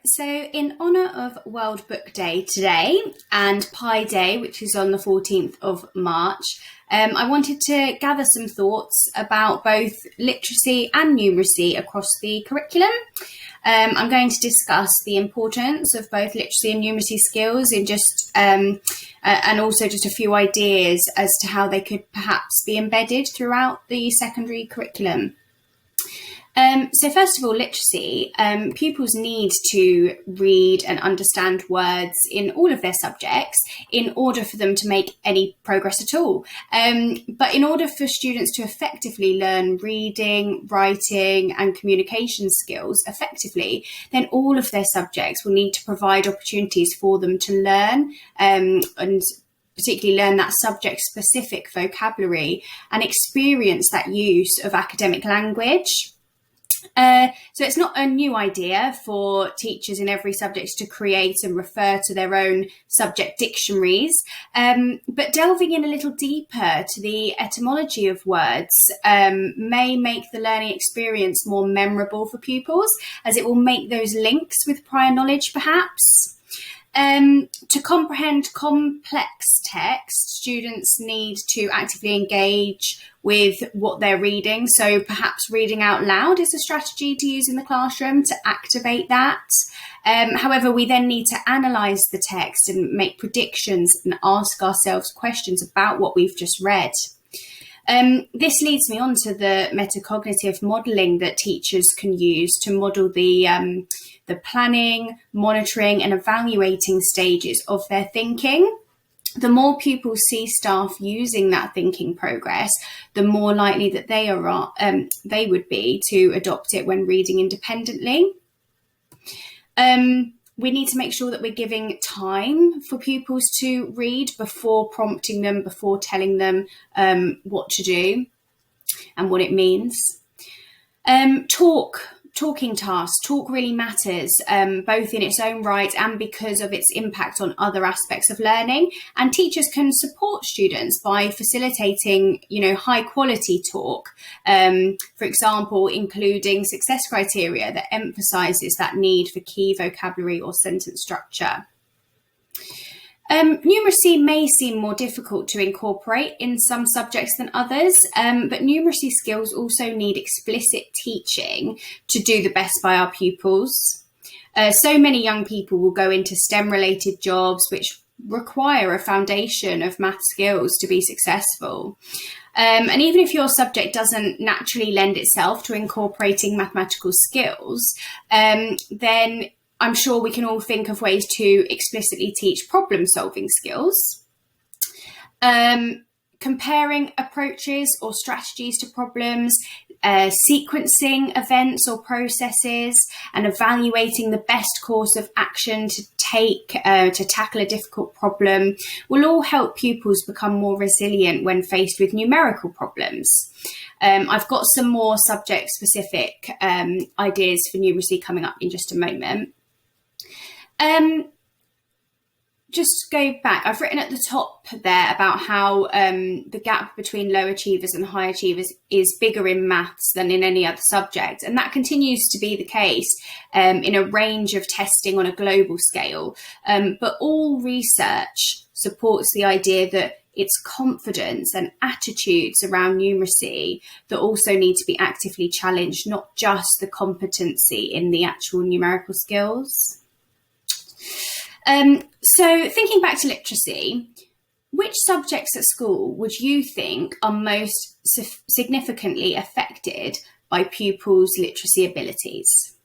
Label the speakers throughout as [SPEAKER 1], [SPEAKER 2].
[SPEAKER 1] So in honour of World Book Day today and Pi Day, which is on the 14th of March, I wanted to gather some thoughts about both literacy and numeracy across the curriculum. I'm going to discuss the importance of both literacy and numeracy skills in and also just a few ideas as to how they could perhaps be embedded throughout the secondary curriculum. So first of all, literacy. Pupils need to read and understand words in all of their subjects in order for them to make any progress at all. But in order for students to effectively learn reading, writing and communication skills effectively, then all of their subjects will need to provide opportunities for them to learn and particularly learn that subject-specific vocabulary and experience that use of academic language. So it's not a new idea for teachers in every subject to create and refer to their own subject dictionaries, but delving in a little deeper to the etymology of words may make the learning experience more memorable for pupils, as it will make those links with prior knowledge perhaps. To comprehend complex text, students need to actively engage with what they're reading. So perhaps reading out loud is a strategy to use in the classroom to activate that. However, we then need to analyse the text and make predictions and ask ourselves questions about what we've just read. This leads me on to the metacognitive modelling that teachers can use to model the planning, monitoring and evaluating stages of their thinking. The more pupils see staff using that thinking progress, the more likely that they would be to adopt it when reading independently. We need to make sure that we're giving time for pupils to read before prompting them, before telling them what to do and what it means. Talking tasks. Talk really matters, both in its own right and because of its impact on other aspects of learning. And teachers can support students by facilitating, high quality talk. For example, including success criteria that emphasises that need for key vocabulary or sentence structure. Numeracy may seem more difficult to incorporate in some subjects than others, but numeracy skills also need explicit teaching to do the best by our pupils. So many young people will go into STEM-related jobs which require a foundation of math skills to be successful. And even if your subject doesn't naturally lend itself to incorporating mathematical skills, then I'm sure we can all think of ways to explicitly teach problem-solving skills. Comparing approaches or strategies to problems, sequencing events or processes, and evaluating the best course of action to take to tackle a difficult problem will all help pupils become more resilient when faced with numerical problems. I've got some more subject-specific ideas for numeracy coming up in just a moment. Just go back. I've written at the top there about how the gap between low achievers and high achievers is bigger in maths than in any other subject. And that continues to be the case in a range of testing on a global scale. But all research supports the idea that it's confidence and attitudes around numeracy that also need to be actively challenged, not just the competency in the actual numerical skills. So thinking back to literacy, which subjects at school would you think are most significantly affected by pupils' literacy abilities?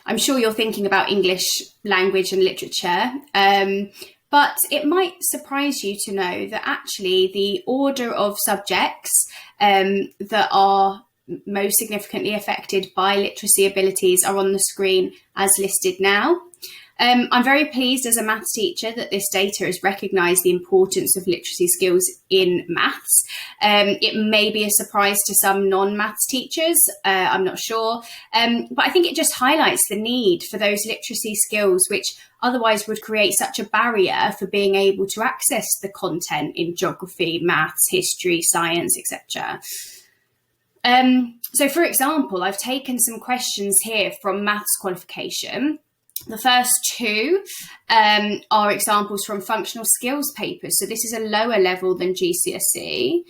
[SPEAKER 1] I'm sure you're thinking about English language and literature, but it might surprise you to know that actually the order of subjects that are most significantly affected by literacy abilities are on the screen as listed now. I'm very pleased as a maths teacher that this data has recognised the importance of literacy skills in maths. It may be a surprise to some non-maths teachers, I'm not sure, but I think it just highlights the need for those literacy skills which otherwise would create such a barrier for being able to access the content in geography, maths, history, science, etc. So for example, I've taken some questions here from maths qualification. The first two are examples from functional skills papers. So this is a lower level than GCSE.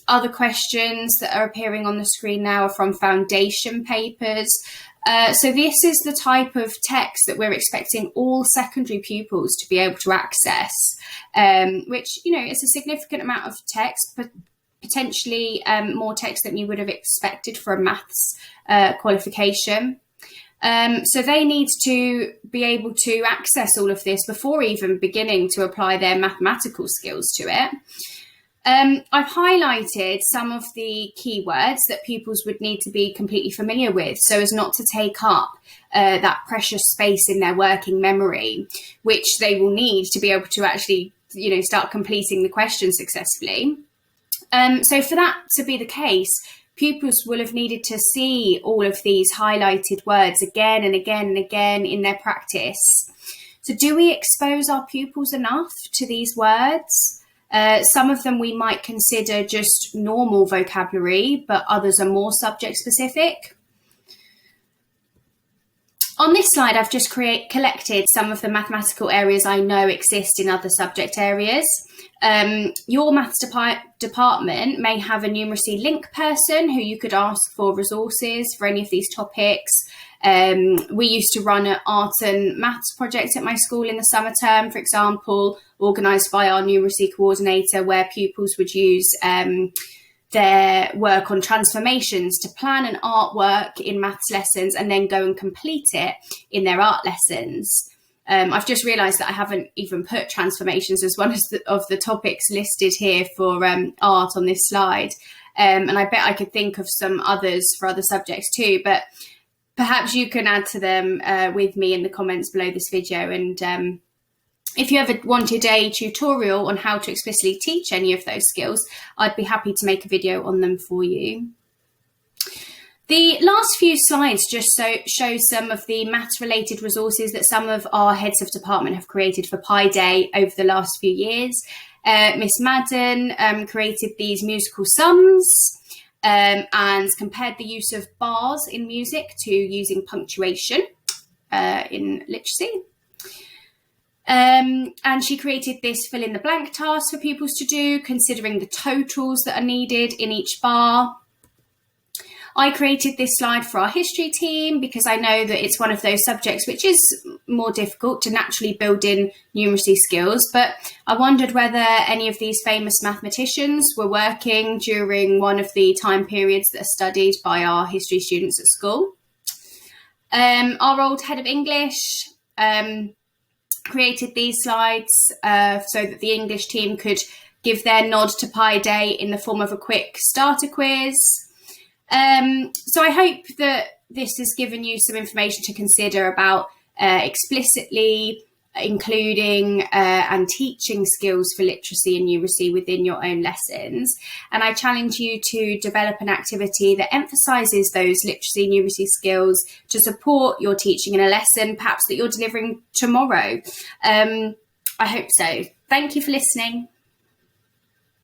[SPEAKER 1] Other questions that are appearing on the screen now are from foundation papers. So this is the type of text that we're expecting all secondary pupils to be able to access, which, is a significant amount of text, but potentially more text than you would have expected for a maths qualification. So they need to be able to access all of this before even beginning to apply their mathematical skills to it. I've highlighted some of the keywords that pupils would need to be completely familiar with so as not to take up that precious space in their working memory, which they will need to be able to actually, start completing the question successfully. So for that to be the case, pupils will have needed to see all of these highlighted words again and again and again in their practice. So do we expose our pupils enough to these words? Some of them we might consider just normal vocabulary, but others are more subject specific. On this slide, I've just collected some of the mathematical areas I know exist in other subject areas. Your maths department may have a numeracy link person who you could ask for resources for any of these topics. We used to run an art and maths project at my school in the summer term, for example, organised by our numeracy coordinator, where pupils would use their work on transformations to plan an artwork in maths lessons and then go and complete it in their art lessons. I've just realised that I haven't even put transformations as one of the topics listed here for art on this slide. And I bet I could think of some others for other subjects too, but perhaps you can add to them with me in the comments below this video. And if you ever wanted a tutorial on how to explicitly teach any of those skills, I'd be happy to make a video on them for you. The last few slides just show some of the maths-related resources that some of our heads of department have created for Pi Day over the last few years. Miss Madden created these musical sums and compared the use of bars in music to using punctuation in literacy. And she created this fill in the blank task for pupils to do, considering the totals that are needed in each bar. I created this slide for our history team because I know that it's one of those subjects which is more difficult to naturally build in numeracy skills, but I wondered whether any of these famous mathematicians were working during one of the time periods that are studied by our history students at school. Our old head of English created these slides so that the English team could give their nod to Pi Day in the form of a quick starter quiz. So I hope that this has given you some information to consider about explicitly including and teaching skills for literacy and numeracy within your own lessons. And I challenge you to develop an activity that emphasises those literacy and numeracy skills to support your teaching in a lesson, perhaps that you're delivering tomorrow. I hope so. Thank you for listening.